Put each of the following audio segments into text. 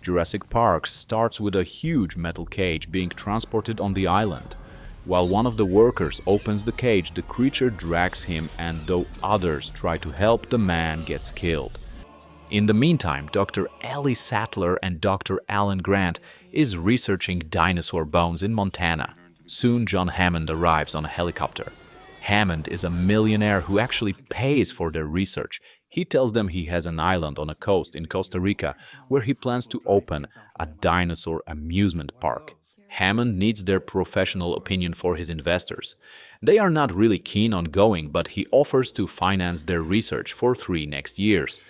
Jurassic Park starts with a huge metal cage being transported on the island. While one of the workers opens the cage, the creature drags him, and though others try to help, the man gets killed. In the meantime, Dr. Ellie Sattler and Dr. Alan Grant is researching dinosaur bones in Montana. Soon John Hammond arrives on a helicopter. Hammond is a millionaire who actually pays for their research. He tells them he has an island on a coast in Costa Rica where he plans to open a dinosaur amusement park. Hammond needs their professional opinion for his investors. They are not really keen on going, but he offers to finance their research for 3 next years.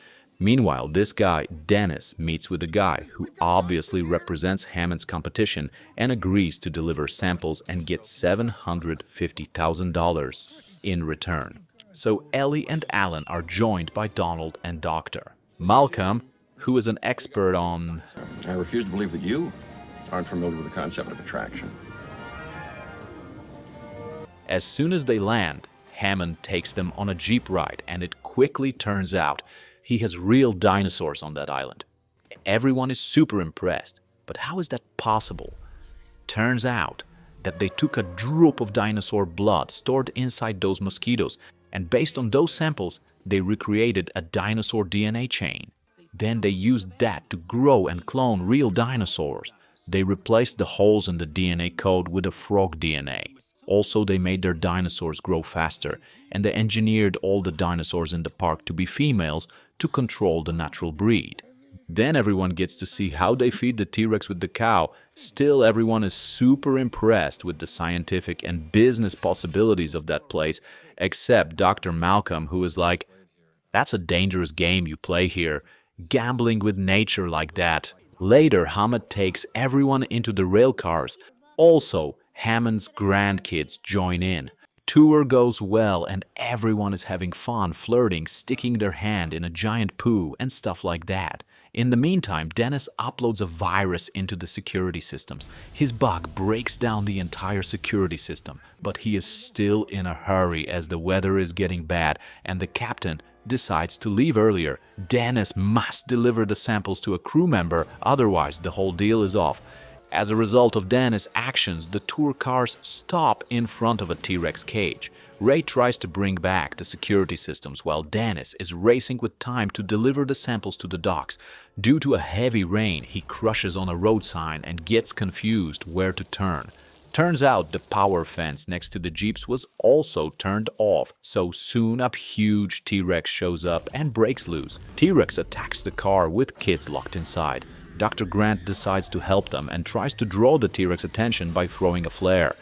Meanwhile, this guy, Dennis, meets with a guy who obviously represents Hammond's competition and agrees to deliver samples and get $750,000 in return. So Ellie and Alan are joined by Donald and Dr. Malcolm, who is an expert on... I refuse to believe that you aren't familiar with the concept of attraction. As soon as they land, Hammond takes them on a jeep ride, and it quickly turns out he has real dinosaurs on that island. Everyone is super impressed, but how is that possible? Turns out that they took a drop of dinosaur blood stored inside those mosquitoes, and based on those samples, they recreated a dinosaur DNA chain. Then they used that to grow and clone real dinosaurs. They replaced the holes in the DNA code with a frog DNA. Also, they made their dinosaurs grow faster, and they engineered all the dinosaurs in the park to be females to control the natural breed. Then everyone gets to see how they feed the T-Rex with the cow. Still, everyone is super impressed with the scientific and business possibilities of that place, except Dr. Malcolm, who is like, "That's a dangerous game you play here, gambling with nature like that." Later, Hammond takes everyone into the rail cars. Also, Hammond's grandkids join in. Tour goes well and everyone is having fun flirting, sticking their hand in a giant poo and stuff like that. In the meantime, Dennis uploads a virus into the security systems. His bug breaks down the entire security system, but he is still in a hurry as the weather is getting bad and the captain decides to leave earlier. Dennis must deliver the samples to a crew member, otherwise the whole deal is off. As a result of Dennis' actions, the tour cars stop in front of a T-Rex cage. Ray tries to bring back the security systems while Dennis is racing with time to deliver the samples to the docks. Due to a heavy rain, he crushes on a road sign and gets confused where to turn. Turns out the power fence next to the Jeeps was also turned off, so soon a huge T-Rex shows up and breaks loose. T-Rex attacks the car with kids locked inside. Dr. Grant decides to help them and tries to draw the T-Rex attention by throwing a flare.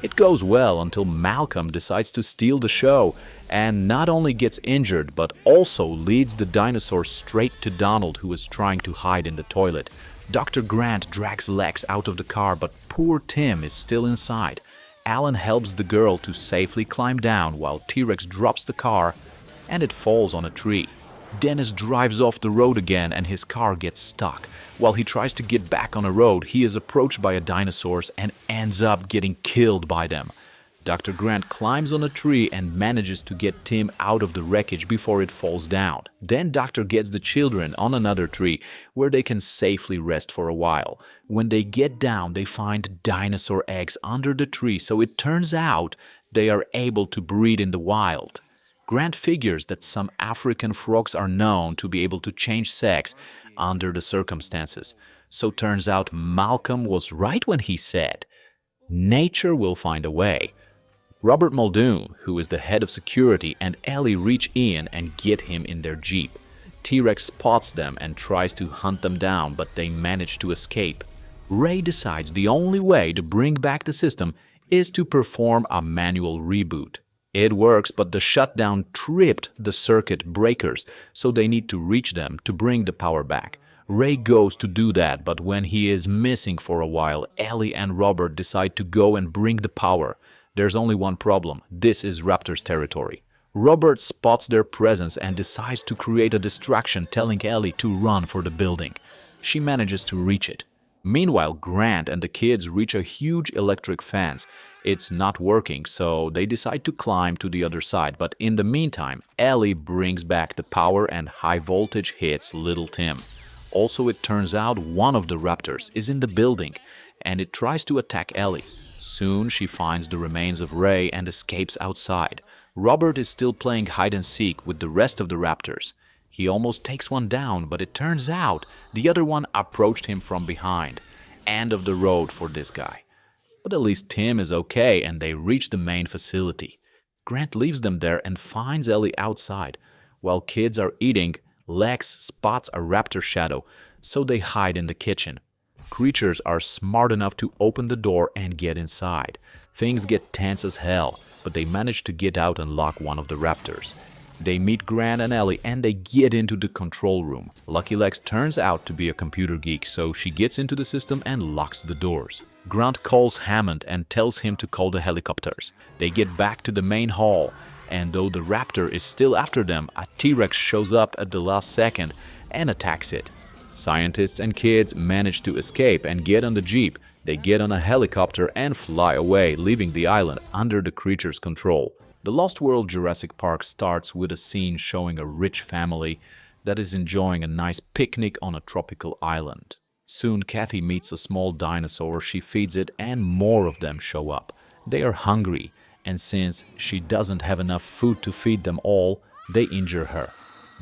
It goes well until Malcolm decides to steal the show and not only gets injured but also leads the dinosaur straight to Donald, who is trying to hide in the toilet. Dr. Grant drags Lex out of the car, but poor Tim is still inside. Alan helps the girl to safely climb down while T-Rex drops the car and it falls on a tree. Dennis drives off the road again and his car gets stuck. While he tries to get back on a road, he is approached by a dinosaurs and ends up getting killed by them. Dr. Grant climbs on a tree and manages to get Tim out of the wreckage before it falls down. Then Doctor gets the children on another tree where they can safely rest for a while. When they get down, they find dinosaur eggs under the tree, so it turns out they are able to breed in the wild. Grant figures that some African frogs are known to be able to change sex under the circumstances. So turns out Malcolm was right when he said, "Nature will find a way." Robert Muldoon, who is the head of security, and Ellie reach in and get him in their jeep. T-Rex spots them and tries to hunt them down, but they manage to escape. Ray decides the only way to bring back the system is to perform a manual reboot. It works, but the shutdown tripped the circuit breakers, so they need to reach them to bring the power back. Ray goes to do that, but when he is missing for a while, Ellie and Robert decide to go and bring the power. There's only one problem. This is Raptors territory. Robert spots their presence and decides to create a distraction, telling Ellie to run for the building. She manages to reach it. Meanwhile, Grant and the kids reach a huge electric fence. It's not working, so they decide to climb to the other side, but in the meantime, Ellie brings back the power and high voltage hits little Tim. Also, it turns out one of the raptors is in the building, and it tries to attack Ellie. Soon, she finds the remains of Ray and escapes outside. Robert is still playing hide-and-seek with the rest of the raptors. He almost takes one down, but it turns out the other one approached him from behind. End of the road for this guy. But at least Tim is okay, and they reach the main facility. Grant leaves them there and finds Ellie outside. While kids are eating, Lex spots a raptor shadow, so they hide in the kitchen. Creatures are smart enough to open the door and get inside. Things get tense as hell, but they manage to get out and lock one of the raptors. They meet Grant and Ellie and they get into the control room. Lucky Lex turns out to be a computer geek, so she gets into the system and locks the doors. Grant calls Hammond and tells him to call the helicopters. They get back to the main hall, and though the raptor is still after them, a T-Rex shows up at the last second and attacks it. Scientists and kids manage to escape and get on the jeep. They get on a helicopter and fly away, leaving the island under the creature's control. The Lost World Jurassic Park starts with a scene showing a rich family that is enjoying a nice picnic on a tropical island. Soon Kathy meets a small dinosaur, she feeds it, and more of them show up. They are hungry, and since she doesn't have enough food to feed them all, they injure her.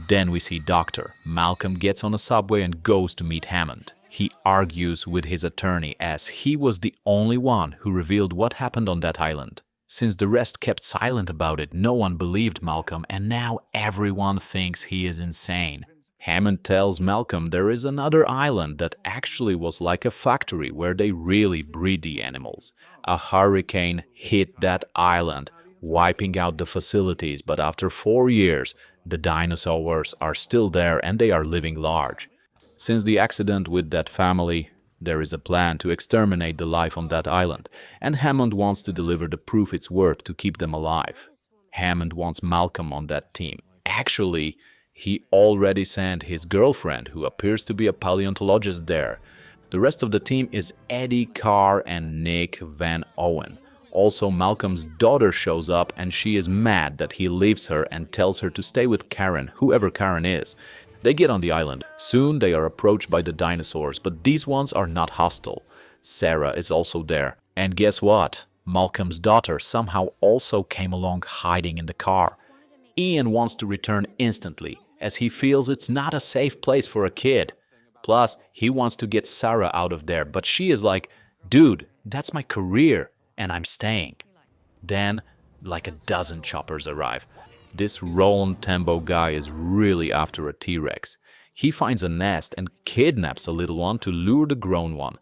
Then we see Dr. Malcolm gets on a subway and goes to meet Hammond. He argues with his attorney as he was the only one who revealed what happened on that island. Since the rest kept silent about it, no one believed Malcolm, and now everyone thinks he is insane. Hammond tells Malcolm there is another island that actually was like a factory where they really breed the animals. A hurricane hit that island, wiping out the facilities, but after 4 years, the dinosaurs are still there and they are living large. Since the accident with that family, there is a plan to exterminate the life on that island, and Hammond wants to deliver the proof it's worth to keep them alive. Hammond wants Malcolm on that team. Actually, he already sent his girlfriend, who appears to be a paleontologist, there. The rest of the team is Eddie Carr and Nick Van Owen. Also, Malcolm's daughter shows up and she is mad that he leaves her and tells her to stay with Karen, whoever Karen is. They get on the island. Soon they are approached by the dinosaurs, but these ones are not hostile. Sarah is also there. And guess what? Malcolm's daughter somehow also came along hiding in the car. Ian wants to return instantly, as he feels it's not a safe place for a kid. Plus, he wants to get Sarah out of there, but she is like, dude, that's my career, and I'm staying. Then, like a dozen choppers arrive. This Roland Tembo guy is really after a T-Rex. He finds a nest and kidnaps a little one to lure the grown one.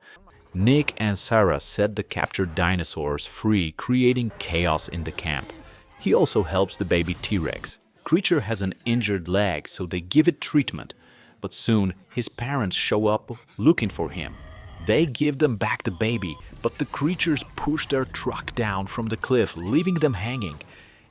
Nick and Sarah set the captured dinosaurs free, creating chaos in the camp. He also helps the baby T-Rex. Creature has an injured leg, so they give it treatment. But soon, his parents show up looking for him. They give them back the baby, but the creatures push their truck down from the cliff, leaving them hanging.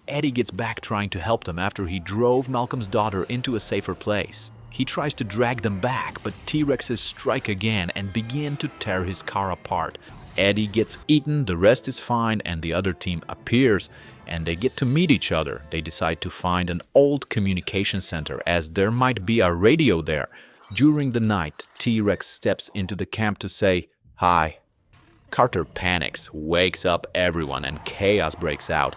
Eddie gets back trying to help them after he drove Malcolm's daughter into a safer place. He tries to drag them back, but T-Rexes strike again and begin to tear his car apart. Eddie gets eaten, the rest is fine, and the other team appears, and they get to meet each other. They decide to find an old communication center, as there might be a radio there. During the night, T-Rex steps into the camp to say, "Hi." Carter panics, wakes up everyone, and chaos breaks out.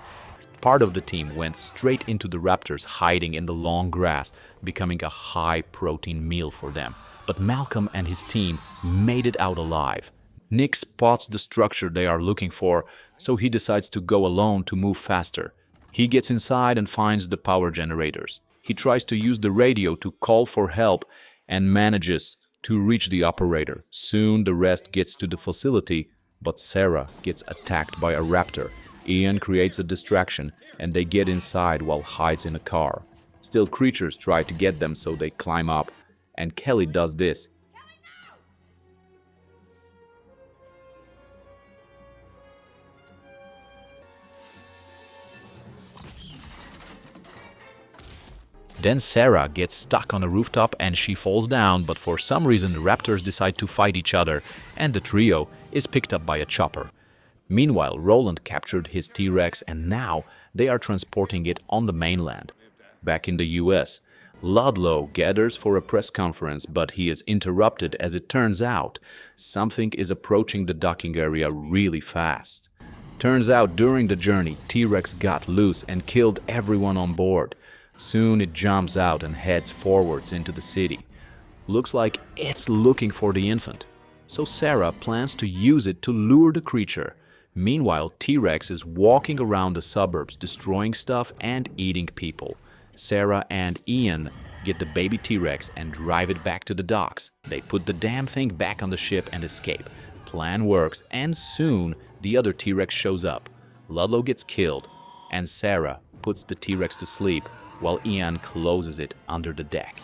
Part of the team went straight into the raptors hiding in the long grass, becoming a high-protein meal for them. But Malcolm and his team made it out alive. Nick spots the structure they are looking for, so he decides to go alone to move faster. He gets inside and finds the power generators. He tries to use the radio to call for help and manages to reach the operator. Soon the rest gets to the facility, but Sarah gets attacked by a raptor. Ian creates a distraction, and they get inside while hides in a car. Still, creatures try to get them, so they climb up, and Kelly does this. Then Sarah gets stuck on a rooftop and she falls down, but for some reason the raptors decide to fight each other, and the trio is picked up by a chopper. Meanwhile, Roland captured his T-Rex and now they are transporting it on the mainland. Back in the US, Ludlow gathers for a press conference, but he is interrupted as it turns out something is approaching the docking area really fast. Turns out during the journey, T-Rex got loose and killed everyone on board. Soon it jumps out and heads forwards into the city. Looks like it's looking for the infant. So Sarah plans to use it to lure the creature. Meanwhile, T-Rex is walking around the suburbs, destroying stuff and eating people. Sarah and Ian get the baby T-Rex and drive it back to the docks. They put the damn thing back on the ship and escape. Plan works, and soon the other T-Rex shows up. Ludlow gets killed, and Sarah puts the T-Rex to sleep while Ian closes it under the deck.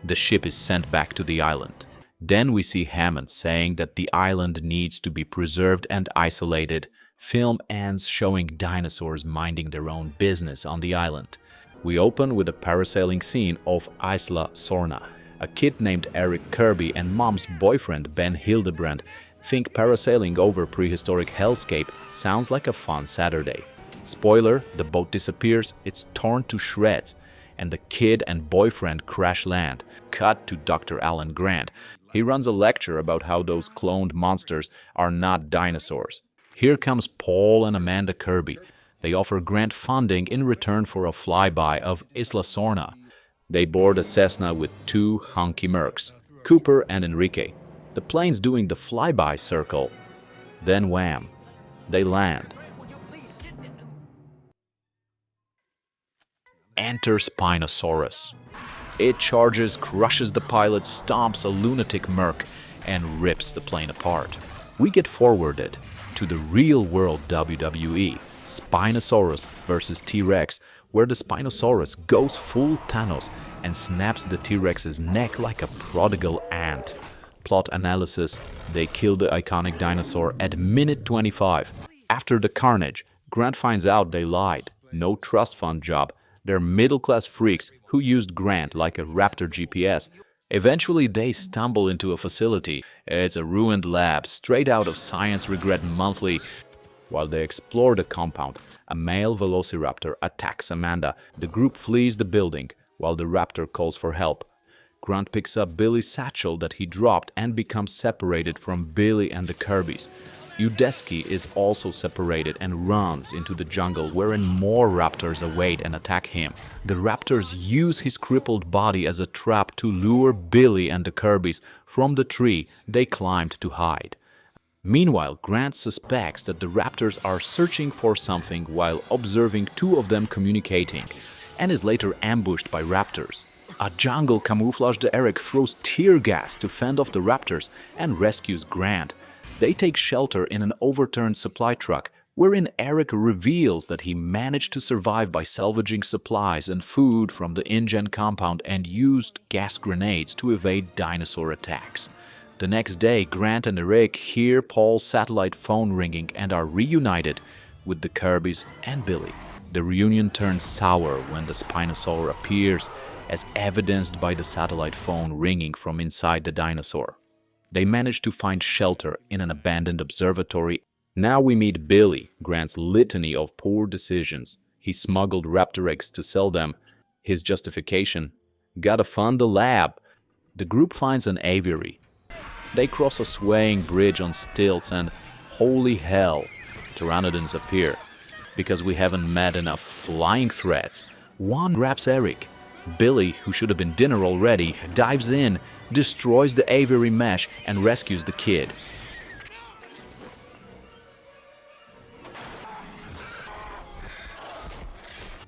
The ship is sent back to the island. Then we see Hammond saying that the island needs to be preserved and isolated. Film ends showing dinosaurs minding their own business on the island. We open with a parasailing scene of Isla, Sorna. A kid named Eric Kirby and mom's boyfriend Ben Hildebrand think parasailing over prehistoric hellscape sounds like a fun Saturday. Spoiler, the boat disappears, it's torn to shreds, and the kid and boyfriend crash land. Cut to Dr. Alan Grant. He runs a lecture about how those cloned monsters are not dinosaurs. Here comes Paul and Amanda Kirby. They offer Grant funding in return for a flyby of Isla Sorna. They board a Cessna with two hunky mercs, Cooper and Enrique. The plane's doing the flyby circle. Then wham, they land. Enter Spinosaurus. It charges, crushes the pilot, stomps a lunatic merc, and rips the plane apart. We get forwarded to the real-world WWE, Spinosaurus vs. T-Rex, where the Spinosaurus goes full Thanos and snaps the T-Rex's neck like a prodigal ant. Plot analysis: they kill the iconic dinosaur at minute 25. After the carnage, Grant finds out they lied. No trust fund job. They're middle-class freaks who used Grant like a Raptor GPS. Eventually, they stumble into a facility. It's a ruined lab, straight out of Science Regret Monthly. While they explore the compound, a male velociraptor attacks Amanda. The group flees the building, while the raptor calls for help. Grant picks up Billy's satchel that he dropped and becomes separated from Billy and the Kirbys. Udesky is also separated and runs into the jungle, wherein more raptors await and attack him. The raptors use his crippled body as a trap to lure Billy and the Kirbys from the tree they climbed to hide. Meanwhile, Grant suspects that the raptors are searching for something while observing two of them communicating, and is later ambushed by raptors. A jungle camouflaged Eric throws tear gas to fend off the raptors and rescues Grant. They take shelter in an overturned supply truck, wherein Eric reveals that he managed to survive by salvaging supplies and food from the InGen compound and used gas grenades to evade dinosaur attacks. The next day, Grant and Eric hear Paul's satellite phone ringing and are reunited with the Kirbys and Billy. The reunion turns sour when the Spinosaur appears, as evidenced by the satellite phone ringing from inside the dinosaur. They manage to find shelter in an abandoned observatory. Now we meet Billy, Grant's litany of poor decisions. He smuggled raptor eggs to sell them. His justification: gotta fund the lab. The group finds an aviary. They cross a swaying bridge on stilts and, holy hell, pteranodons appear. Because we haven't met enough flying threats, one grabs Eric. Billy, who should have been dinner already, dives in, destroys the aviary mesh, and rescues the kid.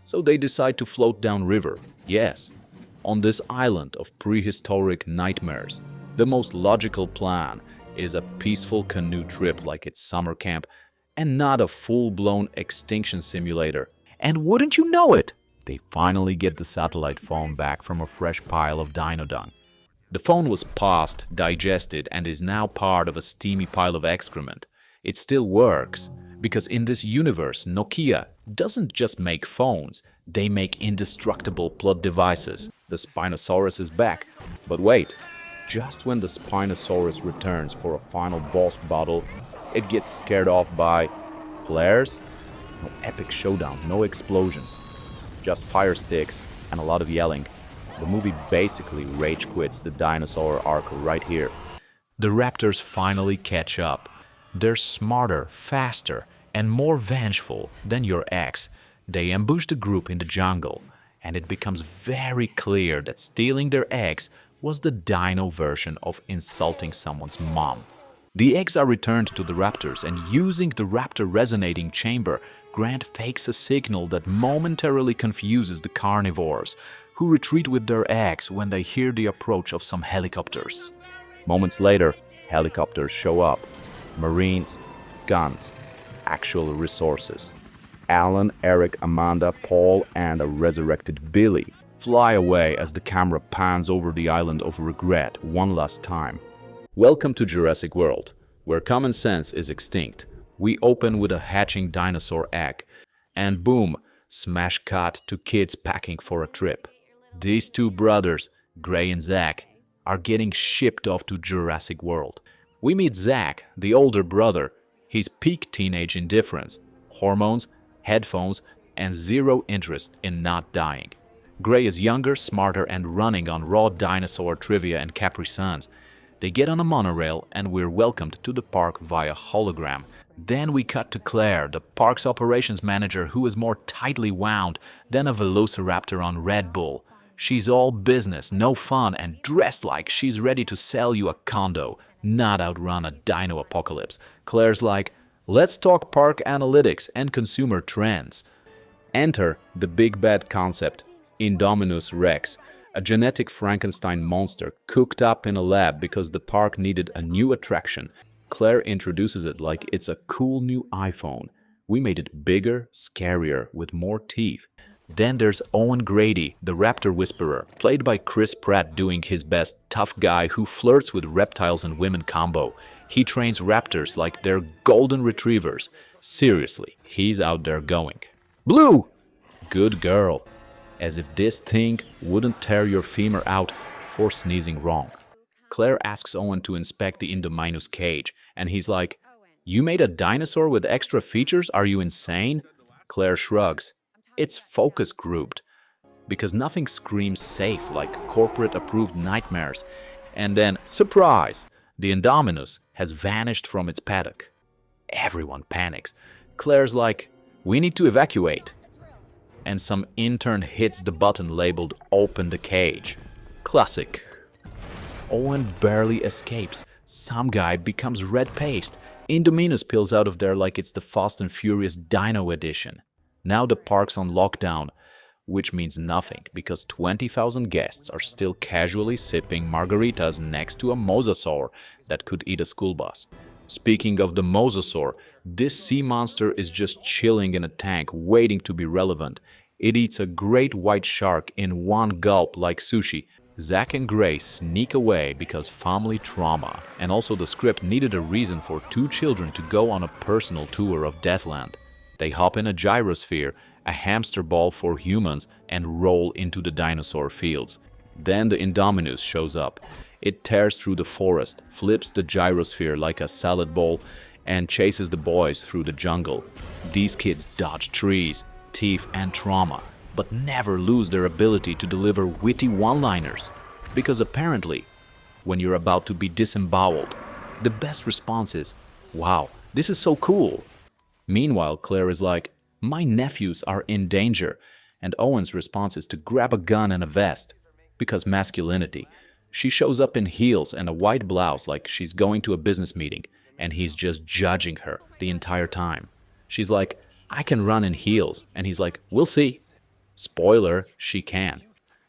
So they decide to float downriver. Yes, on this island of prehistoric nightmares. The most logical plan is a peaceful canoe trip like it's summer camp, and not a full-blown extinction simulator. And wouldn't you know it, they finally get the satellite phone back from a fresh pile of dino dung. The phone was passed, digested, and is now part of a steamy pile of excrement. It still works, because in this universe, Nokia doesn't just make phones, they make indestructible plot devices. The Spinosaurus is back. But wait, just when the Spinosaurus returns for a final boss battle, it gets scared off by flares. No epic showdown, no explosions. Just fire sticks and a lot of yelling. The movie basically rage quits the dinosaur arc right here. The Raptors finally catch up. They're smarter, faster, and more vengeful than your ex. They ambush the group in the jungle, and it becomes very clear that stealing their eggs was the dino version of insulting someone's mom. The eggs are returned to the Raptors, and using the Raptor resonating chamber, Grant fakes a signal that momentarily confuses the carnivores, who retreat with their eggs when they hear the approach of some helicopters. Moments later, helicopters show up. Marines, guns, actual resources. Alan, Eric, Amanda, Paul, and a resurrected Billy fly away as the camera pans over the island of regret one last time. Welcome to Jurassic World, where common sense is extinct. We open with a hatching dinosaur egg, and boom, smash cut to kids packing for a trip. These two brothers, Gray and Zach, are getting shipped off to Jurassic World. We meet Zach, the older brother. He's peak teenage indifference, hormones, headphones, and zero interest in not dying. Gray is younger, smarter, and running on raw dinosaur trivia and Capri Suns. They get on a monorail, and we're welcomed to the park via hologram. Then we cut to Claire, the park's operations manager, who is more tightly wound than a velociraptor on Red Bull. She's all business, no fun, and dressed like she's ready to sell you a condo, not outrun a dino apocalypse. Claire's like, let's talk park analytics and consumer trends. Enter the big bad concept, Indominus Rex, a genetic Frankenstein monster cooked up in a lab because the park needed a new attraction. Claire introduces it like it's a cool new iPhone. We made it bigger, scarier, with more teeth. Then there's Owen Grady, the raptor whisperer, played by Chris Pratt, doing his best tough guy who flirts with reptiles and women combo. He trains raptors like they're golden retrievers. Seriously, he's out there going. Blue! Good girl. As if this thing wouldn't tear your femur out for sneezing wrong. Claire asks Owen to inspect the Indominus cage, and he's like, you made a dinosaur with extra features? Are you insane? Claire shrugs. It's focus grouped, because nothing screams safe like corporate-approved nightmares. And then, surprise! The Indominus has vanished from its paddock. Everyone panics. Claire's like, we need to evacuate. And some intern hits the button labeled Open the Cage. Classic. Owen barely escapes. Some guy becomes red paste. Indominus peels out of there like it's the Fast and Furious Dino edition. Now the park's on lockdown, which means nothing because 20,000 guests are still casually sipping margaritas next to a mosasaur that could eat a school bus. Speaking of the mosasaur, this sea monster is just chilling in a tank waiting to be relevant. It eats a great white shark in one gulp like sushi. Zach and Gray sneak away because family trauma, and also the script needed a reason for two children to go on a personal tour of Deathland. They hop in a gyrosphere, a hamster ball for humans, and roll into the dinosaur fields. Then the Indominus shows up. It tears through the forest, flips the gyrosphere like a salad bowl, and chases the boys through the jungle. These kids dodge trees, teeth, and trauma, but never lose their ability to deliver witty one-liners. Because apparently, when you're about to be disemboweled, the best response is, wow, this is so cool. Meanwhile, Claire is like, my nephews are in danger, and Owen's response is to grab a gun and a vest. Because masculinity. She shows up in heels and a white blouse like she's going to a business meeting, and he's just judging her the entire time. She's like, I can run in heels, and he's like, we'll see. Spoiler, she can.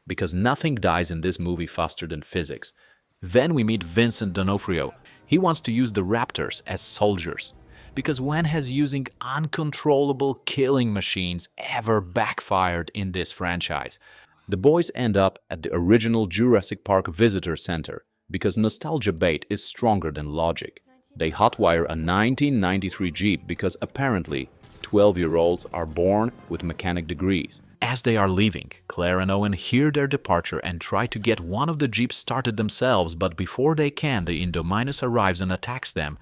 Because nothing dies in this movie faster than physics. Then we meet Vincent D'Onofrio. He wants to use the Raptors as soldiers. Because when has using uncontrollable killing machines ever backfired in this franchise? The boys end up at the original Jurassic Park Visitor Center because nostalgia bait is stronger than logic. They hotwire a 1993 Jeep because apparently 12-year-olds are born with mechanic degrees. As they are leaving, Claire and Owen hear their departure and try to get one of the Jeeps started themselves, but before they can, the Indominus arrives and attacks them.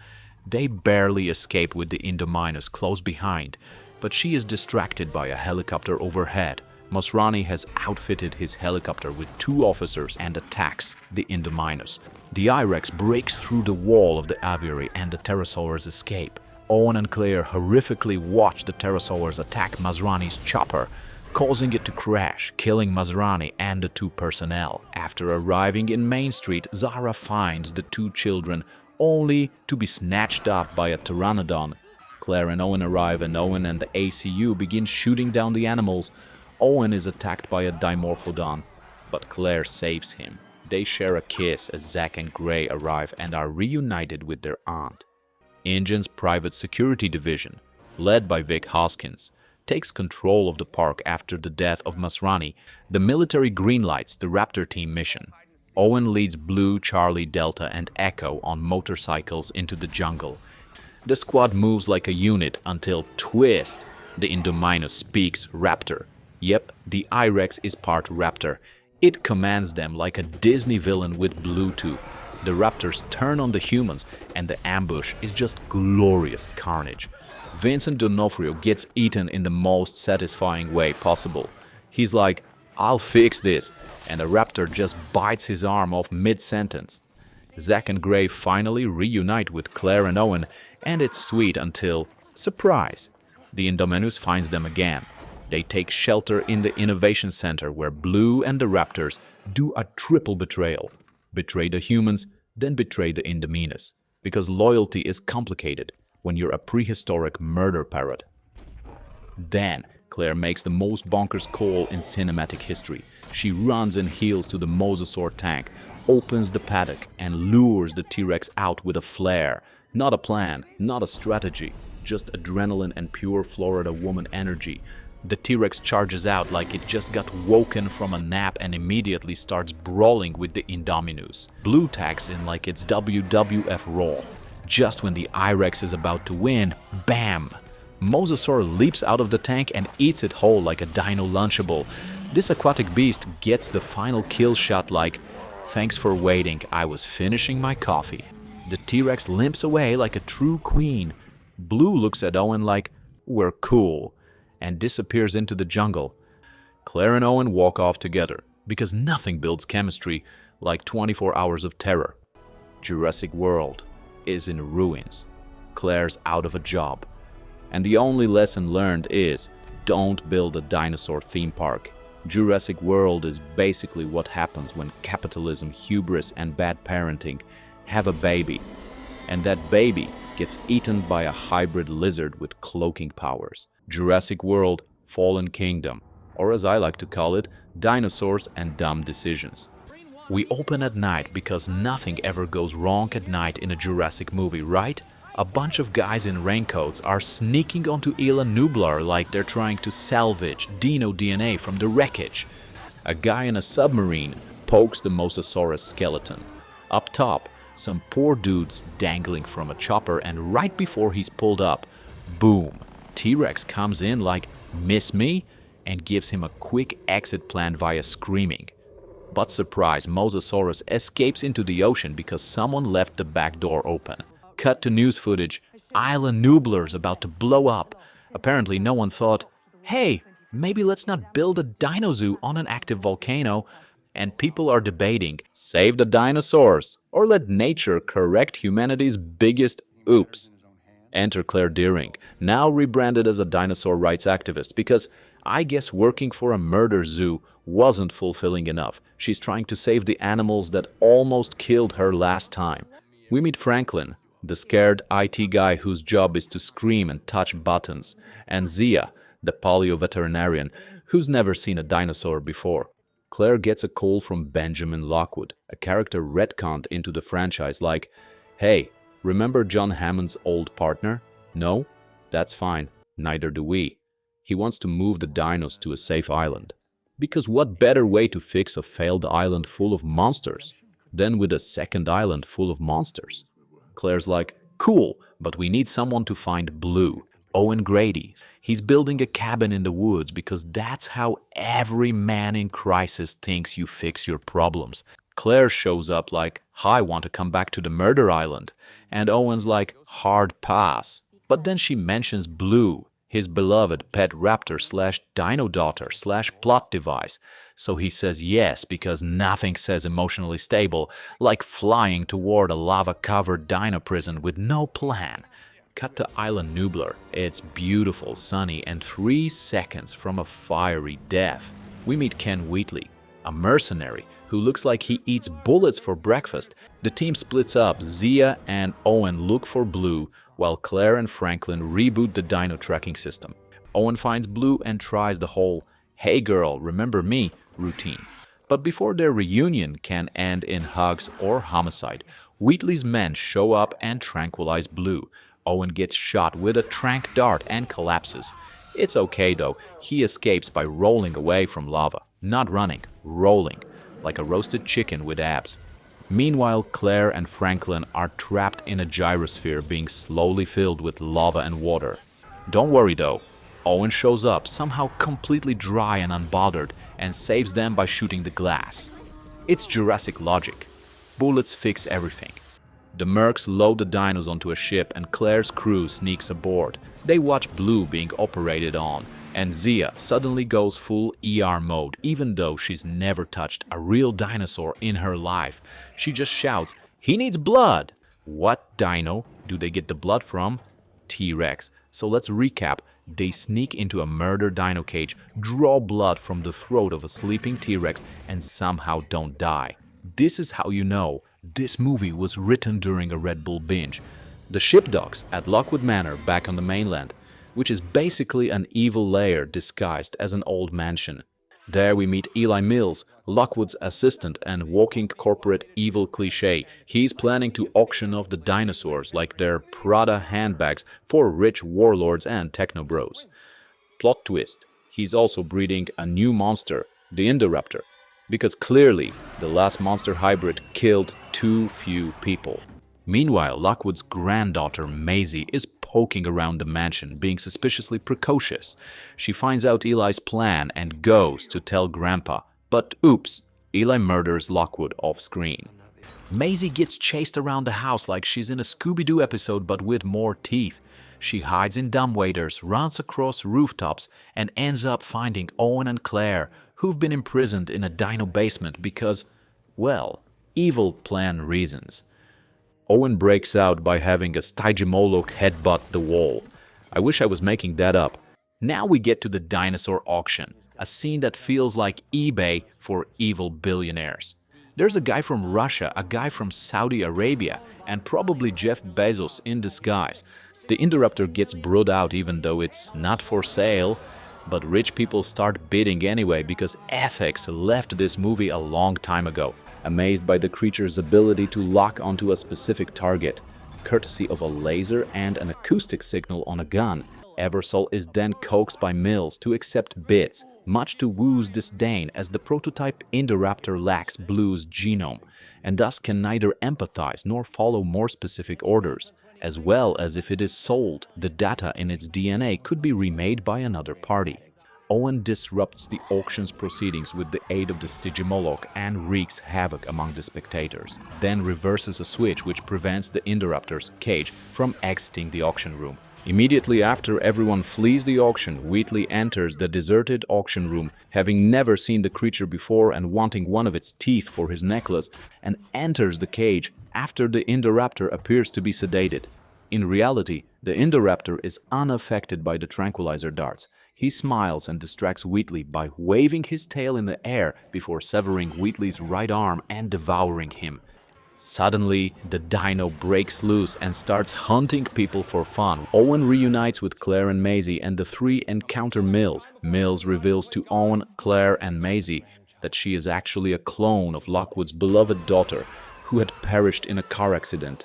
They barely escape with the Indominus close behind, but she is distracted by a helicopter overhead. Masrani has outfitted his helicopter with 2 officers and attacks the Indominus. The I-Rex breaks through the wall of the aviary and the pterosaurs escape. Owen and Claire horrifically watch the pterosaurs attack Masrani's chopper, causing it to crash, killing Masrani and the 2 personnel. After arriving in Main Street, Zara finds the 2 children only to be snatched up by a pteranodon. Claire and Owen arrive and Owen and the ACU begin shooting down the animals. Owen is attacked by a dimorphodon, but Claire saves him. They share a kiss as Zack and Gray arrive and are reunited with their aunt. InGen's private security division, led by Vic Hoskins, takes control of the park after the death of Masrani. The military greenlights the Raptor team mission. Owen leads Blue, Charlie, Delta, and Echo on motorcycles into the jungle. The squad moves like a unit until Twist, the Indominus, speaks Raptor. Yep, the I-Rex is part Raptor. It commands them like a Disney villain with Bluetooth. The Raptors turn on the humans, and the ambush is just glorious carnage. Vincent D'Onofrio gets eaten in the most satisfying way possible. He's like, "I'll fix this," and the Raptor just bites his arm off mid-sentence. Zack and Gray finally reunite with Claire and Owen, and it's sweet until, surprise, the Indominus finds them again. They take shelter in the Innovation Center where Blue and the Raptors do a triple betrayal. Betray the humans, then betray the Indominus. Because loyalty is complicated when you're a prehistoric murder parrot. Then, Claire makes the most bonkers call in cinematic history. She runs and heels to the mosasaur tank, opens the paddock, and lures the T-Rex out with a flare. Not a plan, not a strategy, just adrenaline and pure Florida woman energy. The T-Rex charges out like it just got woken from a nap and immediately starts brawling with the Indominus. Blue tags in like it's WWF Raw. Just when the I-Rex is about to win, bam! Mosasaur leaps out of the tank and eats it whole like a dino lunchable. This aquatic beast gets the final kill shot like, "Thanks for waiting, I was finishing my coffee." The T-Rex limps away like a true queen. Blue looks at Owen like, "We're cool," and disappears into the jungle. Claire and Owen walk off together, because nothing builds chemistry like 24 hours of terror. Jurassic World is in ruins. Claire's out of a job. And the only lesson learned is, don't build a dinosaur theme park. Jurassic World is basically what happens when capitalism, hubris, and bad parenting have a baby. And that baby gets eaten by a hybrid lizard with cloaking powers. Jurassic World, Fallen Kingdom, or as I like to call it, Dinosaurs and Dumb Decisions. We open at night because nothing ever goes wrong at night in a Jurassic movie, right? A bunch of guys in raincoats are sneaking onto Isla Nublar like they're trying to salvage dino DNA from the wreckage. A guy in a submarine pokes the Mosasaurus skeleton. Up top, some poor dude's dangling from a chopper, and right before he's pulled up, boom, T-Rex comes in like, "Miss me?" and gives him a quick exit plan via screaming. But surprise, Mosasaurus escapes into the ocean because someone left the back door open. Cut to news footage. Isla Nublar's about to blow up. Apparently no one thought, hey, maybe let's not build a dino zoo on an active volcano. And people are debating, save the dinosaurs or let nature correct humanity's biggest oops. Enter Claire Deering, now rebranded as a dinosaur rights activist because I guess working for a murder zoo wasn't fulfilling enough. She's trying to save the animals that almost killed her last time. We meet Franklin, the scared IT guy whose job is to scream and touch buttons, and Zia, the paleo veterinarian who's never seen a dinosaur before. Claire gets a call from Benjamin Lockwood, a character retconned into the franchise like, hey, remember John Hammond's old partner? No? That's fine. Neither do we. He wants to move the dinos to a safe island. Because what better way to fix a failed island full of monsters than with a second island full of monsters? Claire's like, cool, but we need someone to find Blue. Owen Grady. He's building a cabin in the woods because that's how every man in crisis thinks you fix your problems. Claire shows up like, I want to come back to the murder island. And Owen's like, hard pass. But then she mentions Blue. his beloved pet raptor slash dino daughter slash plot device. So he says yes because nothing says emotionally stable like flying toward a lava-covered dino prison with no plan. Cut to Isla Nublar. It's beautiful, sunny, and 3 seconds from a fiery death. We meet Ken Wheatley, a mercenary who looks like he eats bullets for breakfast. The team splits up. Zia and Owen look for Blue, while Claire and Franklin reboot the dino tracking system. Owen finds Blue and tries the whole "hey girl, remember me" routine. But before their reunion can end in hugs or homicide, Wheatley's men show up and tranquilize Blue. Owen gets shot with a tranq dart and collapses. It's okay though, he escapes by rolling away from lava. Not running, rolling, like a roasted chicken with abs. Meanwhile, Claire and Franklin are trapped in a gyrosphere being slowly filled with lava and water. Don't worry though, Owen shows up, somehow completely dry and unbothered, and saves them by shooting the glass. It's Jurassic logic. Bullets fix everything. The mercs load the dinos onto a ship and Claire's crew sneaks aboard. They watch Blue being operated on, and Zia suddenly goes full ER mode even though she's never touched a real dinosaur in her life. She just shouts, "He needs blood!" What dino do they get the blood from? T-Rex. So let's recap. They sneak into a murder dino cage, draw blood from the throat of a sleeping T-Rex, and somehow don't die. This is how you know this movie was written during a Red Bull binge. The ship docks at Lockwood Manor back on the mainland, which is basically an evil lair disguised as an old mansion. There we meet Eli Mills, Lockwood's assistant and walking corporate evil cliché. He's planning to auction off the dinosaurs like their Prada handbags for rich warlords and technobros. Plot twist, he's also breeding a new monster, the Indoraptor, because clearly the last monster hybrid killed too few people. Meanwhile, Lockwood's granddaughter Maisie is poking around the mansion, being suspiciously precocious. She finds out Eli's plan and goes to tell Grandpa, but oops, Eli murders Lockwood off-screen. Maisie gets chased around the house like she's in a Scooby-Doo episode but with more teeth. She hides in dumbwaiters, runs across rooftops, and ends up finding Owen and Claire, who've been imprisoned in a dino basement because, well, evil plan reasons. Owen breaks out by having a Stygimoloch headbutt the wall. I wish I was making that up. Now we get to the dinosaur auction, a scene that feels like eBay for evil billionaires. There's a guy from Russia, a guy from Saudi Arabia, and probably Jeff Bezos in disguise. The Indoraptor gets brought out even though it's not for sale, but rich people start bidding anyway because FX left this movie a long time ago, amazed by the creature's ability to lock onto a specific target. Courtesy of a laser and an acoustic signal on a gun, Eversol is then coaxed by Mills to accept bids, much to Wu's disdain as the prototype Indoraptor lacks Blue's genome, and thus can neither empathize nor follow more specific orders. As well as if it is sold, the data in its DNA could be remade by another party. Owen disrupts the auction's proceedings with the aid of the Stygimoloch and wreaks havoc among the spectators, then reverses a switch which prevents the Indoraptor's cage from exiting the auction room. Immediately after everyone flees the auction, Wheatley enters the deserted auction room, having never seen the creature before and wanting one of its teeth for his necklace, and enters the cage after the Indoraptor appears to be sedated. In reality, the Indoraptor is unaffected by the tranquilizer darts. He smiles and distracts Wheatley by waving his tail in the air before severing Wheatley's right arm and devouring him. Suddenly, the dino breaks loose and starts hunting people for fun. Owen reunites with Claire and Maisie and the three encounter Mills. Mills reveals to Owen, Claire and Maisie that she is actually a clone of Lockwood's beloved daughter who had perished in a car accident.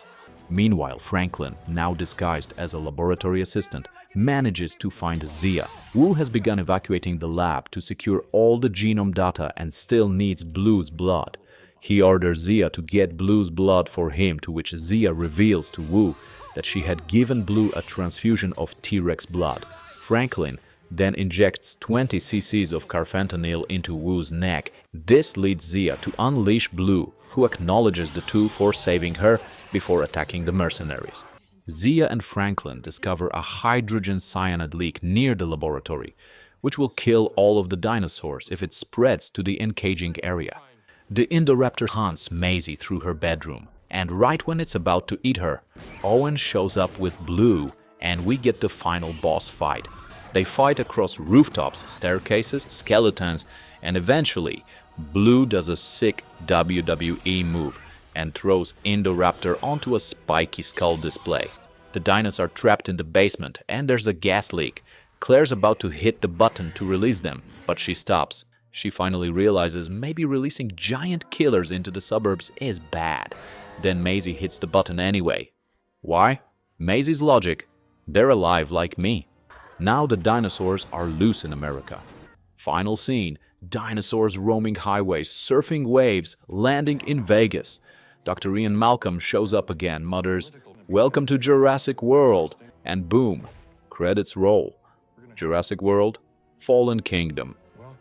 Meanwhile, Franklin, now disguised as a laboratory assistant, manages to find Zia. Wu has begun evacuating the lab to secure all the genome data and still needs Blue's blood. He orders Zia to get Blue's blood for him, to which Zia reveals to Wu that she had given Blue a transfusion of T-Rex blood. Franklin then injects 20 cc's of carfentanil into Wu's neck. This leads Zia to unleash Blue, who acknowledges the two for saving her before attacking the mercenaries. Zia and Franklin discover a hydrogen cyanide leak near the laboratory, which will kill all of the dinosaurs if it spreads to the encaging area. The Indoraptor hunts Maisie through her bedroom, and right when it's about to eat her, Owen shows up with Blue, and we get the final boss fight. They fight across rooftops, staircases, skeletons, and eventually, Blue does a sick WWE move and throws Indoraptor onto a spiky skull display. The dinos are trapped in the basement, and there's a gas leak. Claire's about to hit the button to release them, but she stops. She finally realizes maybe releasing giant killers into the suburbs is bad. Then Maisie hits the button anyway. Why? Maisie's logic. They're alive like me. Now the dinosaurs are loose in America. Final scene. Dinosaurs roaming highways, surfing waves, landing in Vegas. Dr. Ian Malcolm shows up again, mutters, "Welcome to Jurassic World," and boom, credits roll. Jurassic World, Fallen Kingdom.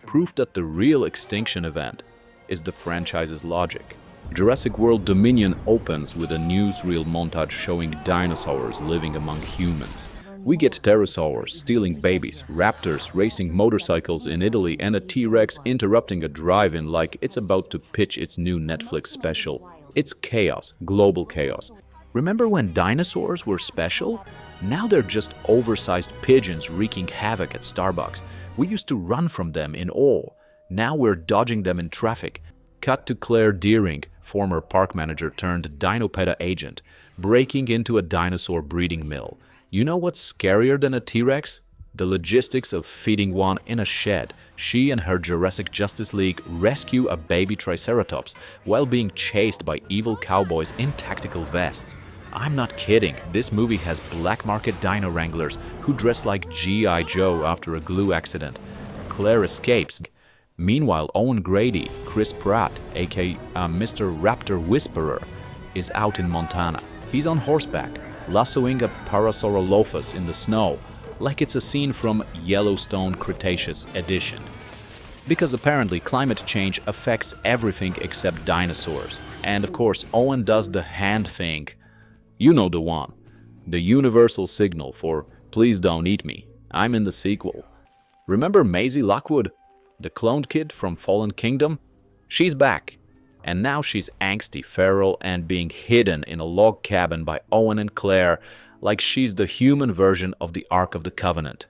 Proof that the real extinction event is the franchise's logic. Jurassic World Dominion opens with a newsreel montage showing dinosaurs living among humans. We get pterosaurs stealing babies, raptors racing motorcycles in Italy, and a T-Rex interrupting a drive-in like it's about to pitch its new Netflix special. It's chaos, global chaos. Remember when dinosaurs were special? Now they're just oversized pigeons wreaking havoc at Starbucks. We used to run from them in awe. Now we're dodging them in traffic. Cut to Claire Deering, former park manager turned Dinopeda agent, breaking into a dinosaur breeding mill. You know what's scarier than a T-Rex? The logistics of feeding one in a shed. She and her Jurassic Justice League rescue a baby Triceratops while being chased by evil cowboys in tactical vests. I'm not kidding, this movie has black market dino wranglers who dress like G.I. Joe after a glue accident. Claire escapes. Meanwhile, Owen Grady, Chris Pratt, aka Mr. Raptor Whisperer, is out in Montana. He's on horseback, lassoing a Parasaurolophus in the snow, like it's a scene from Yellowstone Cretaceous Edition. Because apparently climate change affects everything except dinosaurs. And of course, Owen does the hand thing. You know the one. The universal signal for "please don't eat me, I'm in the sequel." Remember Maisie Lockwood, the cloned kid from Fallen Kingdom? She's back. And now she's angsty, feral, and being hidden in a log cabin by Owen and Claire like she's the human version of the Ark of the Covenant.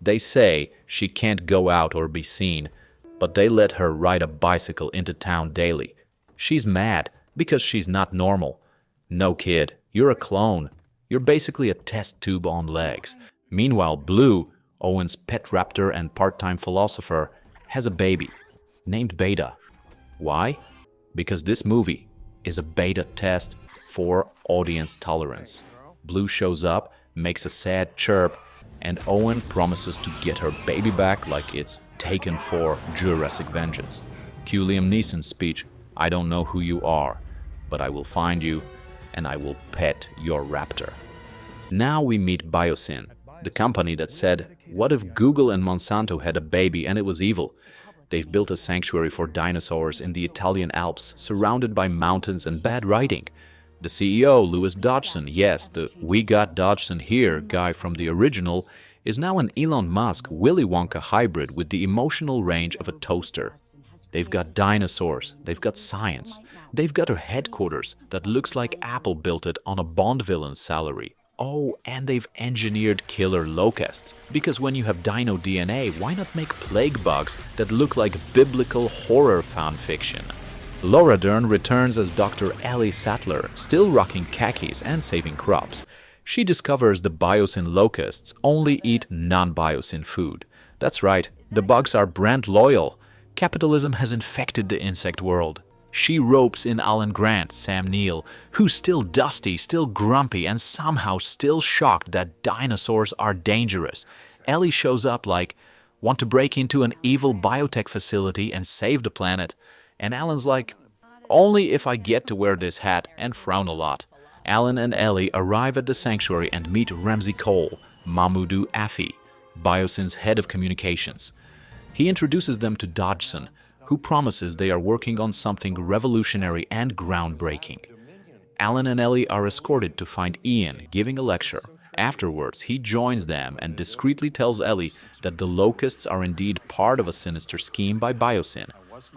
They say she can't go out or be seen, but they let her ride a bicycle into town daily. She's mad because she's not normal. No, kid, you're a clone. You're basically a test tube on legs. Meanwhile, Blue, Owen's pet raptor and part-time philosopher, has a baby named Beta. Why? Because this movie is a beta test for audience tolerance. Blue shows up, makes a sad chirp, and Owen promises to get her baby back like it's taken for Jurassic vengeance. Cue Liam Neeson's speech, "I don't know who you are, but I will find you and I will pet your raptor." Now we meet Biosyn, the company that said, what if Google and Monsanto had a baby and it was evil? They've built a sanctuary for dinosaurs in the Italian Alps, surrounded by mountains and bad riding. The CEO, Louis Dodgson, yes, the "we got Dodgson here" guy from the original, is now an Elon Musk Willy Wonka hybrid with the emotional range of a toaster. They've got dinosaurs, they've got science, they've got a headquarters that looks like Apple built it on a Bond villain's salary. Oh, and they've engineered killer locusts, because when you have dino DNA, why not make plague bugs that look like biblical horror fan fiction? Laura Dern returns as Dr. Ellie Sattler, still rocking khakis and saving crops. She discovers the Biosyn locusts only eat non-Biosyn food. That's right, the bugs are brand loyal. Capitalism has infected the insect world. She ropes in Alan Grant, Sam Neill, who's still dusty, still grumpy, and somehow still shocked that dinosaurs are dangerous. Ellie shows up like, "Want to break into an evil biotech facility and save the planet?" And Alan's like, "Only if I get to wear this hat and frown a lot." Alan and Ellie arrive at the sanctuary and meet Ramsey Cole, Mamoudou Afi, Biosyn's head of communications. He introduces them to Dodgson, who promises they are working on something revolutionary and groundbreaking. Alan and Ellie are escorted to find Ian giving a lecture. Afterwards, he joins them and discreetly tells Ellie that the locusts are indeed part of a sinister scheme by Biosyn.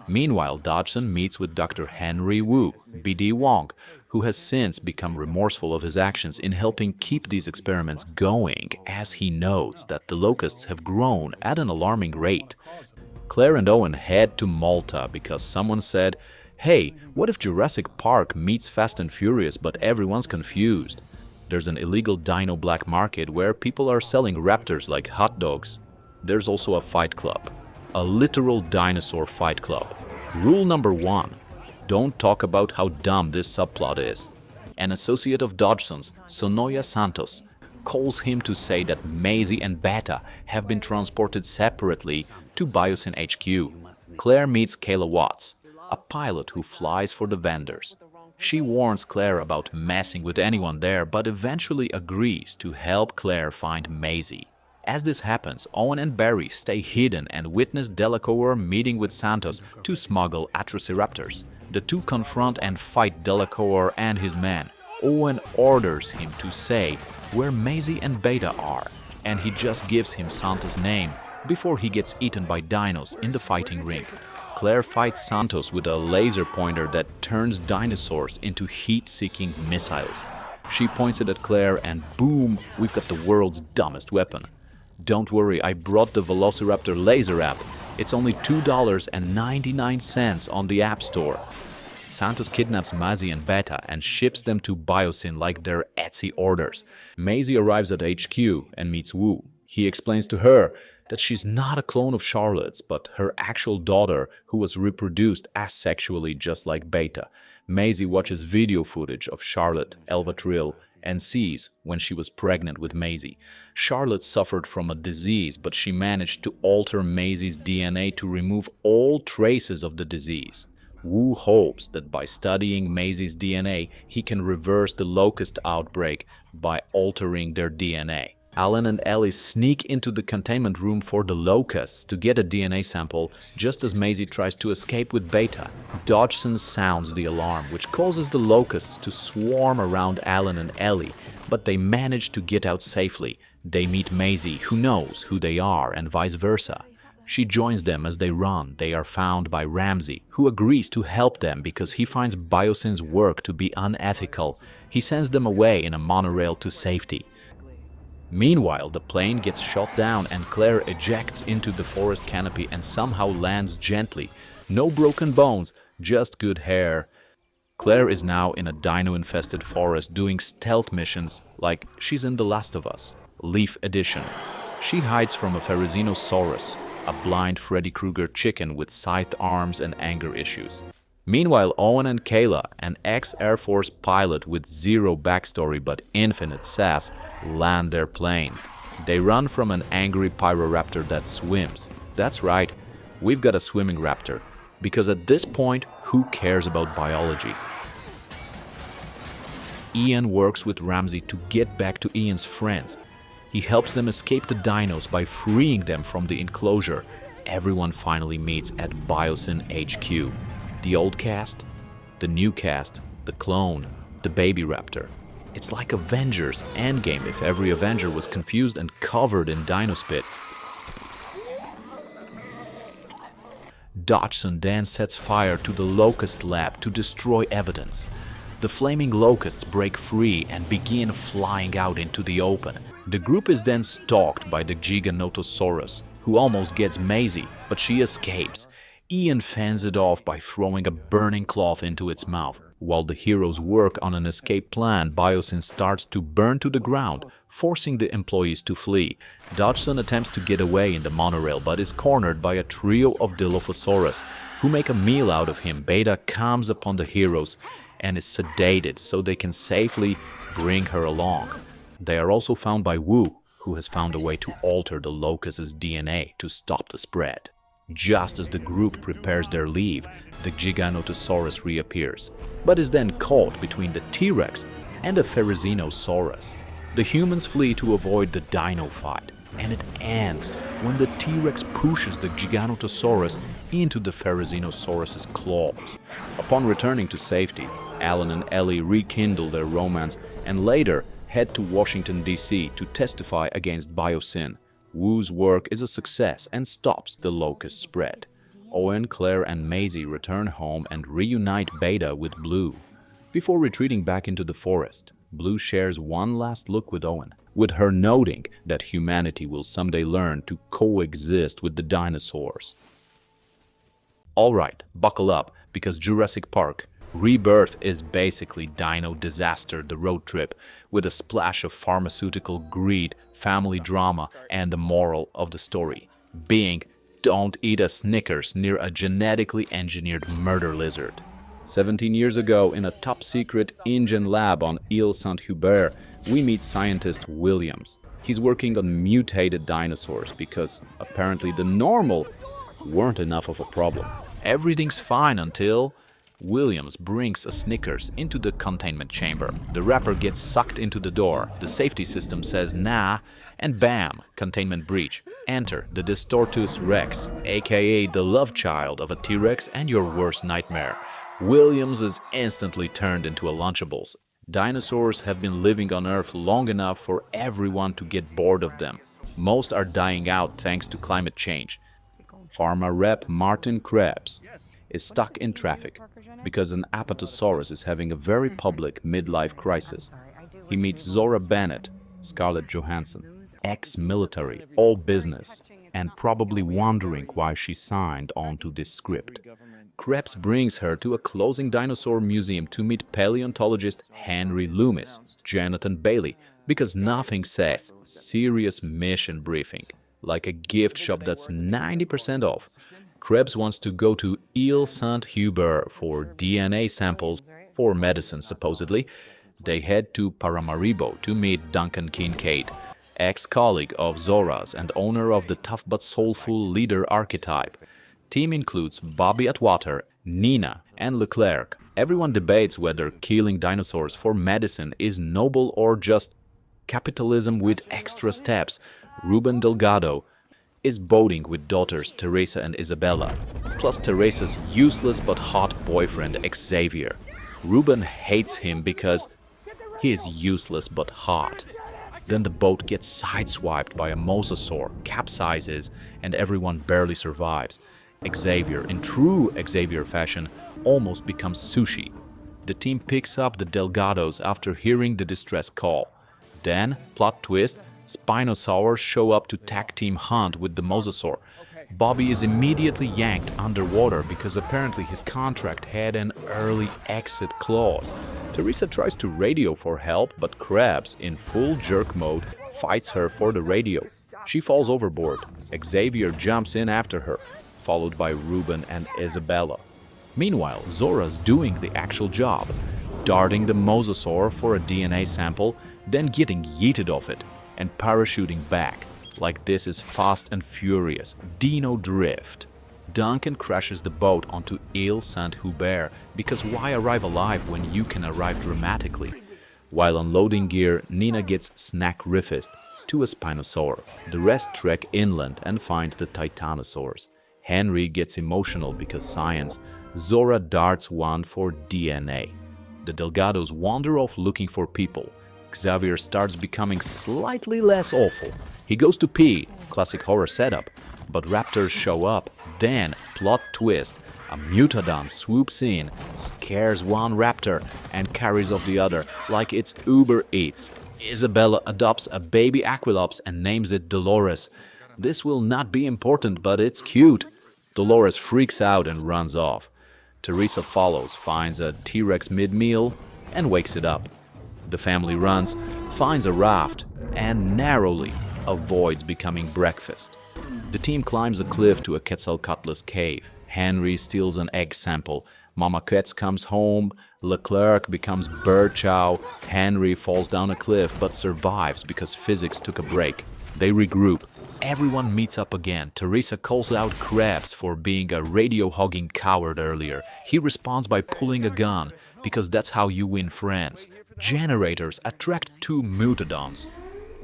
Meanwhile, Dodgson meets with Dr. Henry Wu, B.D. Wong, who has since become remorseful of his actions in helping keep these experiments going, as he knows that the locusts have grown at an alarming rate. Claire and Owen head to Malta because someone said, "Hey, what if Jurassic Park meets Fast and Furious but everyone's confused?" There's an illegal dino black market where people are selling raptors like hot dogs. There's also a fight club. A literal dinosaur fight club. Rule number 1. Don't talk about how dumb this subplot is. An associate of Dodgson's, Sonoya Santos, calls him to say that Maisie and Beta have been transported separately to Biosyn HQ. Claire meets Kayla Watts, a pilot who flies for the vendors. She warns Claire about messing with anyone there, but eventually agrees to help Claire find Maisie. As this happens, Owen and Barry stay hidden and witness Delacour meeting with Santos to smuggle Atrociraptors. The two confront and fight Delacour and his men. Owen orders him to say where Maisie and Beta are, and he just gives him Santos' name before he gets eaten by dinos in the fighting ring. Claire fights Santos with a laser pointer that turns dinosaurs into heat-seeking missiles. She points it at Claire and boom, we've got the world's dumbest weapon. Don't worry, I brought the Velociraptor laser app. It's only $2.99 on the App Store. Santos kidnaps Maisie and Beta and ships them to Biosyn like they're Etsy orders. Maisie arrives at HQ and meets Wu. He explains to her that she's not a clone of Charlotte's, but her actual daughter who was reproduced asexually just like Beta. Maisie watches video footage of Charlotte, Elva Trill, and sees when she was pregnant with Maisie. Charlotte suffered from a disease, but she managed to alter Maisie's DNA to remove all traces of the disease. Wu hopes that by studying Maisie's DNA, he can reverse the locust outbreak by altering their DNA. Alan and Ellie sneak into the containment room for the locusts to get a DNA sample just as Maisie tries to escape with Beta. Dodgson sounds the alarm, which causes the locusts to swarm around Alan and Ellie, but they manage to get out safely. They meet Maisie, who knows who they are, and vice versa. She joins them as they run. They are found by Ramsey, who agrees to help them because he finds Biosyn's work to be unethical. He sends them away in a monorail to safety. Meanwhile, the plane gets shot down and Claire ejects into the forest canopy and somehow lands gently. No broken bones, just good hair. Claire is now in a dino-infested forest doing stealth missions like she's in The Last of Us, Leaf Edition. She hides from a Spinosaurus, a blind Freddy Krueger chicken with scythed arms and anger issues. Meanwhile, Owen and Kayla, an ex-Air Force pilot with zero backstory but infinite sass, land their plane. They run from an angry Pyroraptor that swims. That's right, we've got a swimming raptor. Because at this point, who cares about biology? Ian works with Ramsey to get back to Ian's friends. He helps them escape the dinos by freeing them from the enclosure. Everyone finally meets at Biosyn HQ. The old cast, the new cast, the clone, the baby raptor. It's like Avengers Endgame if every Avenger was confused and covered in dino spit. Dodgson then sets fire to the locust lab to destroy evidence. The flaming locusts break free and begin flying out into the open. The group is then stalked by the Giganotosaurus, who almost gets Maisie, but she escapes. Ian fends it off by throwing a burning cloth into its mouth. While the heroes work on an escape plan, Biosyn starts to burn to the ground, forcing the employees to flee. Dodgson attempts to get away in the monorail, but is cornered by a trio of Dilophosaurus, who make a meal out of him. Beta comes upon the heroes and is sedated so they can safely bring her along. They are also found by Wu, who has found a way to alter the locust's DNA to stop the spread. Just as the group prepares their leave, the Giganotosaurus reappears, but is then caught between the T-Rex and the Therizinosaurus. The humans flee to avoid the dino fight, and it ends when the T-Rex pushes the Giganotosaurus into the Therizinosaurus's claws. Upon returning to safety, Alan and Ellie rekindle their romance and later head to Washington, D.C. to testify against Biosyn. Wu's work is a success and stops the locust spread. Owen, Claire, and Maisie return home and reunite Beta with Blue. Before retreating back into the forest, Blue shares one last look with Owen, with her noting that humanity will someday learn to coexist with the dinosaurs. Alright, buckle up, because Jurassic Park Rebirth is basically Dino Disaster the road trip, with a splash of pharmaceutical greed, family drama, and the moral of the story being, don't eat a Snickers near a genetically engineered murder lizard. 17 years ago, in a top-secret InGen lab on Ile Saint-Hubert, we meet scientist Williams. He's working on mutated dinosaurs because apparently the normal weren't enough of a problem. Everything's fine until Williams brings a Snickers into the containment chamber. The wrapper gets sucked into the door. The safety system says nah, and bam, containment breach. Enter the Distortus Rex, aka the love child of a T-Rex and your worst nightmare. Williams is instantly turned into a Lunchables. Dinosaurs have been living on Earth long enough for everyone to get bored of them. Most are dying out thanks to climate change. Pharma rep Martin Krebs is stuck in traffic because an Apatosaurus is having a very public midlife crisis. He meets Zora Bennett, Scarlett Johansson, ex-military, all business, and probably wondering why she signed on to this script. Krebs brings her to a closing dinosaur museum to meet paleontologist Henry Loomis, Jonathan Bailey, because nothing says serious mission briefing like a gift shop that's 90% off. Krebs wants to go to Ile Saint-Hubert for DNA samples for medicine, supposedly. They head to Paramaribo to meet Duncan Kincaid, ex-colleague of Zora's and owner of the tough but soulful leader archetype. Team includes Bobby Atwater, Nina, and Leclerc. Everyone debates whether killing dinosaurs for medicine is noble or just capitalism with extra steps. Ruben Delgado is boating with daughters Teresa and Isabella, plus Teresa's useless but hot boyfriend Xavier. Ruben hates him because he is useless but hot. Then the boat gets sideswiped by a mosasaur, capsizes, and everyone barely survives. Xavier, in true Xavier fashion, almost becomes sushi. The team picks up the Delgados after hearing the distress call. Then, plot twist, Spinosaurus show up to tag team hunt with the mosasaur. Bobby is immediately yanked underwater because apparently his contract had an early exit clause. Teresa tries to radio for help, but Krebs, in full jerk mode, fights her for the radio. She falls overboard. Xavier jumps in after her, followed by Ruben and Isabella. Meanwhile, Zora's doing the actual job, darting the mosasaur for a DNA sample, then getting yeeted off it and parachuting back. Like this is Fast and Furious, Dino Drift. Duncan crashes the boat onto Ile Saint-Hubert because why arrive alive when you can arrive dramatically? While unloading gear, Nina gets snack-riffed to a Spinosaur. The rest trek inland and find the Titanosaurs. Henry gets emotional because science. Zora darts one for DNA. The Delgados wander off looking for people. Xavier starts becoming slightly less awful. He goes to pee, classic horror setup, but raptors show up. Then, plot twist, a Mutodon swoops in, scares one raptor, and carries off the other like it's Uber Eats. Isabella adopts a baby Aquilops and names it Dolores. This will not be important, but it's cute. Dolores freaks out and runs off. Teresa follows, finds a T-Rex mid-meal, and wakes it up. The family runs, finds a raft, and narrowly avoids becoming breakfast. The team climbs a cliff to a Quetzalcoatlus cave. Henry steals an egg sample. Mama Quetz comes home. Leclerc becomes bird chow. Henry falls down a cliff but survives because physics took a break. They regroup. Everyone meets up again. Teresa calls out Krebs for being a radio-hogging coward earlier. He responds by pulling a gun, because that's how you win friends. Generators attract two Mutodons.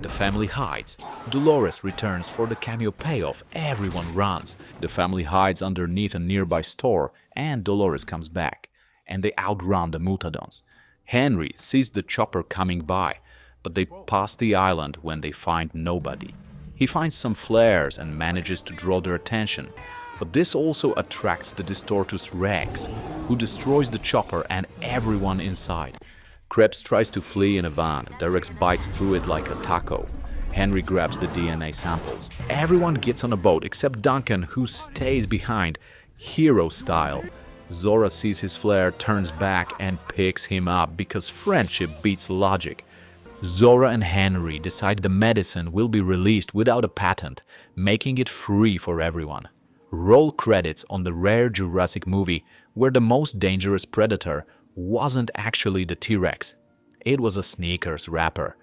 The family hides. Dolores returns for the cameo payoff. Everyone runs. The family hides underneath a nearby store, and Dolores comes back. and they outrun the Mutadons. Henry sees the chopper coming by, but they pass the island when they find nobody. He finds some flares and manages to draw their attention, but this also attracts the Distortus Rex, who destroys the chopper and everyone inside. Krebs tries to flee in a van. Derex bites through it like a taco. Henry grabs the DNA samples. Everyone gets on a boat except Duncan, who stays behind, hero style. Zora sees his flare, turns back and picks him up because friendship beats logic. Zora and Henry decide the medicine will be released without a patent, making it free for everyone. Roll credits on the rare Jurassic movie where the most dangerous predator wasn't actually the T-Rex. It was a sneakers wrapper.